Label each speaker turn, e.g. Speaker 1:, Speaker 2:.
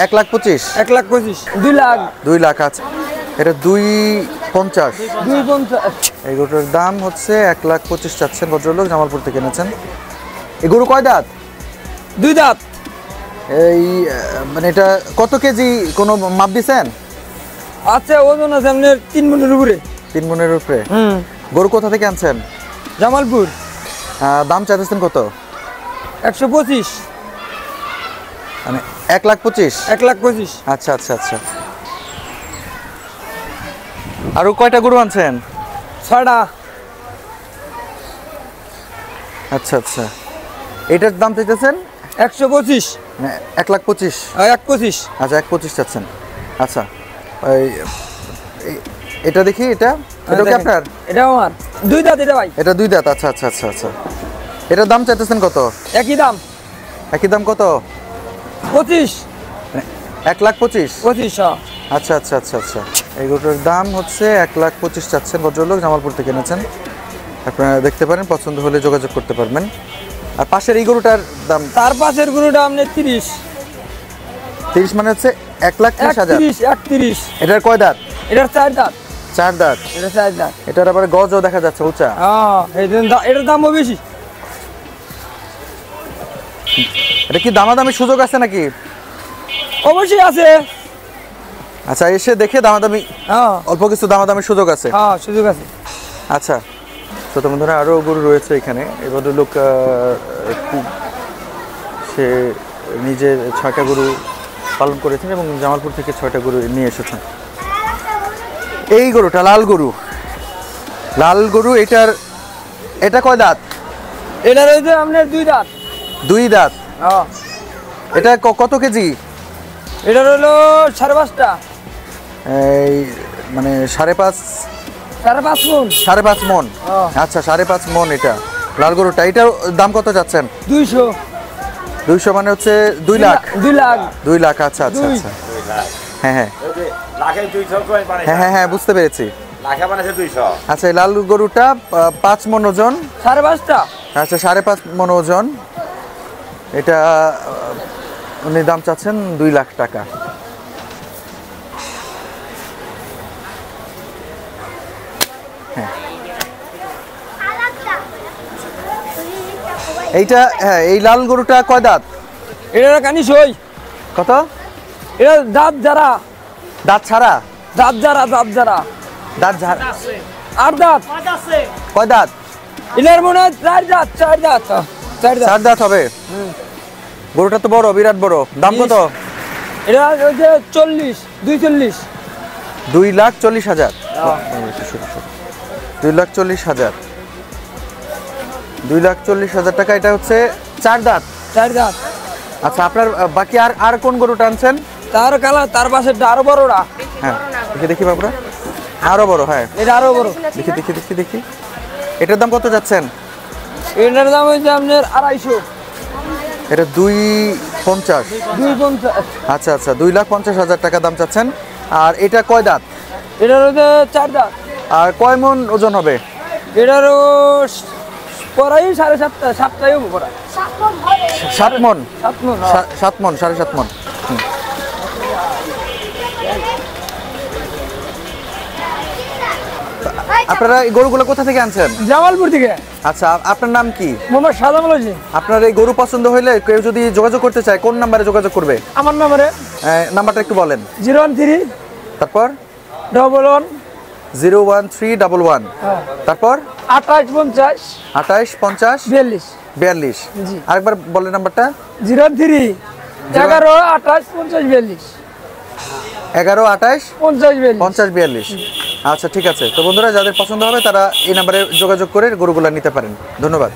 Speaker 1: 1,25,000
Speaker 2: 1,25,000 2 লাখ
Speaker 1: 2 লাখ আছে, এটা 2,50,000 এই গরুটার দাম হচ্ছে 1,25,000 চাচ্ছেন ভদ্রলোক, জামালপুর থেকে এনেছেন। এই গরু কয় দাঁত?
Speaker 2: 2 দাঁত।
Speaker 1: এই মানে এটা কত কেজি কোনো মাপ দিছেন?
Speaker 2: আচ্ছা, ওজন আছে আপনার 3 মণের উপরে।
Speaker 1: 3 মণের উপরে। গরু কোথা থেকে আনছেন?
Speaker 2: জামালপুর।
Speaker 1: দাম চাইতেছেন কত?
Speaker 2: 125,
Speaker 1: মানে 1,25,000।
Speaker 2: 1,25,000।
Speaker 1: আচ্ছা আচ্ছা আচ্ছা। আরো কয়টা গরু আনছেন?
Speaker 2: 6টা।
Speaker 1: আচ্ছা আচ্ছা, এটার দাম চাইতেছেন
Speaker 2: 125,
Speaker 1: 1,25,000।
Speaker 2: 125।
Speaker 1: আচ্ছা 1,25,000 চাচ্ছেন। আচ্ছা এটা দেখি, এটা কি আপনার?
Speaker 2: এটা আমার 2 দাঁত এটা ভাই।
Speaker 1: এটা 2 দাঁত। আচ্ছা আচ্ছা আচ্ছা আচ্ছা, এটার দাম চাইতেছেন কত?
Speaker 2: একই দাম।
Speaker 1: একই দাম কত?
Speaker 2: 25,
Speaker 1: 1,25,000।
Speaker 2: 25।
Speaker 1: আচ্ছা আচ্ছা আচ্ছা আচ্ছা, এই গরুটার দাম হচ্ছে 1,25,000 চাচ্ছেন ভদ্রলোক, জামালপুর থেকে এনেছেন। আপনারা দেখতে পারেন, পছন্দ হলে যোগাযোগ করতে পারবেন। আর পাশের এই গরুটার দাম?
Speaker 2: তার পাশের গরুটা আপনার 30।
Speaker 1: 30 মানে হচ্ছে 1,30,000।
Speaker 2: 31।
Speaker 1: এটার কয় দাঁত?
Speaker 2: এটার 4 দাঁত।
Speaker 1: 4 দাঁত।
Speaker 2: এটা 4 দাঁত।
Speaker 1: এটার আবার গজও দেখা যাচ্ছে উঁচা।
Speaker 2: এটার দামও বেশি।
Speaker 1: এটা কি দামাদামি সুযোগ আছে নাকি?
Speaker 2: অবশ্যই আছে।
Speaker 1: আচ্ছা, এসে দেখে দামাদামি, অল্প কিছু দামাদামি সুযোগ আছে।
Speaker 2: হ্যাঁ, সুযোগ আছে।
Speaker 1: আচ্ছা, তো বন্ধুরা আরও গরু রয়েছে এখানে। এই ভদ্রলোক সে নিজের 6টা গরু পালন করেছেন এবং জামালপুর থেকে 6টা গরু নিয়ে এসেছেন। এই গরুটা লাল গরু, এটা কয় দাঁত?
Speaker 2: এটা রয়েছে আপনার 2 দাঁত।
Speaker 1: 2 দাঁত। এটা কত কেজি?
Speaker 2: এটা হলো 5.5টা।
Speaker 1: এই মানে 5.5
Speaker 2: মণ।
Speaker 1: 5.5 মণ। আচ্ছা, 5.5 মণ এটা লাল গরুটা। এটার দাম কত যাচ্ছেন?
Speaker 2: 200।
Speaker 1: 200 মানে হচ্ছে 2 লাখ।
Speaker 2: 2 লাখ।
Speaker 1: 2 লাখ। আচ্ছা আচ্ছা আচ্ছা, হ্যাঁ হ্যাঁ হ্যাঁ হ্যাঁ হ্যাঁ, বুঝতে পেরেছি। আচ্ছা, এই লাল গরুটা 5 মণ ওজন।
Speaker 2: 5.5টা।
Speaker 1: আচ্ছা, 5.5 মণ ওজন। এটা উনি দাম চাচ্ছেন 2 লাখ টাকা। হ্যাঁ, এইটা, হ্যাঁ, এই লাল গরুটা কয় দাঁত?
Speaker 2: এটা কানি সই।
Speaker 1: কত?
Speaker 2: এটা দাঁত যারা।
Speaker 1: দাঁত ছাড়া?
Speaker 2: দাঁত যারা।
Speaker 1: দাঁত ঝাড়া।
Speaker 2: 8 দাঁত।
Speaker 1: কয় দাঁত?
Speaker 2: এটার মনে হয় 4 দাঁত। 4 দাঁত।
Speaker 1: 4 দাঁত হবে। গরুটা তো বড়, বিরাট বড়। দাম কত?
Speaker 2: এটা হচ্ছে 40, 240।
Speaker 1: 2,40,000। 2,40,000। 2,40,000 টাকা। এটা হচ্ছে 4 দাঁত।
Speaker 2: 4 দাঁত।
Speaker 1: আচ্ছা, আপনার বাকি আর কোন গরুটা আনছেন?
Speaker 2: তার কালা, তার পাশেরটা আরো বড়টা।
Speaker 1: হ্যাঁ, দেখি বাবুরা, আরো বড়। হ্যাঁ,
Speaker 2: এটা আরো বড়।
Speaker 1: দেখি এটার দাম কত যাচ্ছেন?
Speaker 2: এটার দাম হচ্ছে আপনার 250।
Speaker 1: এটা 2,50,000।
Speaker 2: 250।
Speaker 1: আচ্ছা আচ্ছা, 2,50,000 টাকা দাম চাচ্ছেন। আর এটা কয় দাঁত?
Speaker 2: এটার হচ্ছে 4 দাঁত।
Speaker 1: আর কয় মণ ওজন হবে?
Speaker 2: এটারও পড়াই 7.5টা। 7টাই হবে পড়া।
Speaker 1: 7 মণ।
Speaker 2: 7 মণ।
Speaker 1: 7 মণ, 7.5 মণ। আপনারা এই গরুগুলো কোথা থেকে আনছেন?
Speaker 2: জামালপুর থেকে।
Speaker 1: আচ্ছা, আপনার নাম কি?
Speaker 2: মোহাম্মদ সাজামুল হোসেন।
Speaker 1: আপনার এই গরু পছন্দ হলে কেউ যদি যোগাযোগ করতে চায়, কোন নাম্বারে যোগাযোগ করবে?
Speaker 2: আমার নাম্বারে।
Speaker 1: নাম্বারটা একটু বলেন।
Speaker 2: 013
Speaker 1: তারপর
Speaker 2: 11
Speaker 1: 01311। তারপর
Speaker 2: 2850
Speaker 1: 2850
Speaker 2: 42।
Speaker 1: 42।
Speaker 2: জি।
Speaker 1: আরেকবার বলেন নাম্বারটা।
Speaker 2: 03 11 28 50 42।
Speaker 1: 11 28
Speaker 2: 50 42।
Speaker 1: 50 42। আচ্ছা, ঠিক আছে। তো বন্ধুরা, যাদের পছন্দ হবে তারা এই নাম্বারে যোগাযোগ করে গরুগুলো নিতে পারেন। ধন্যবাদ।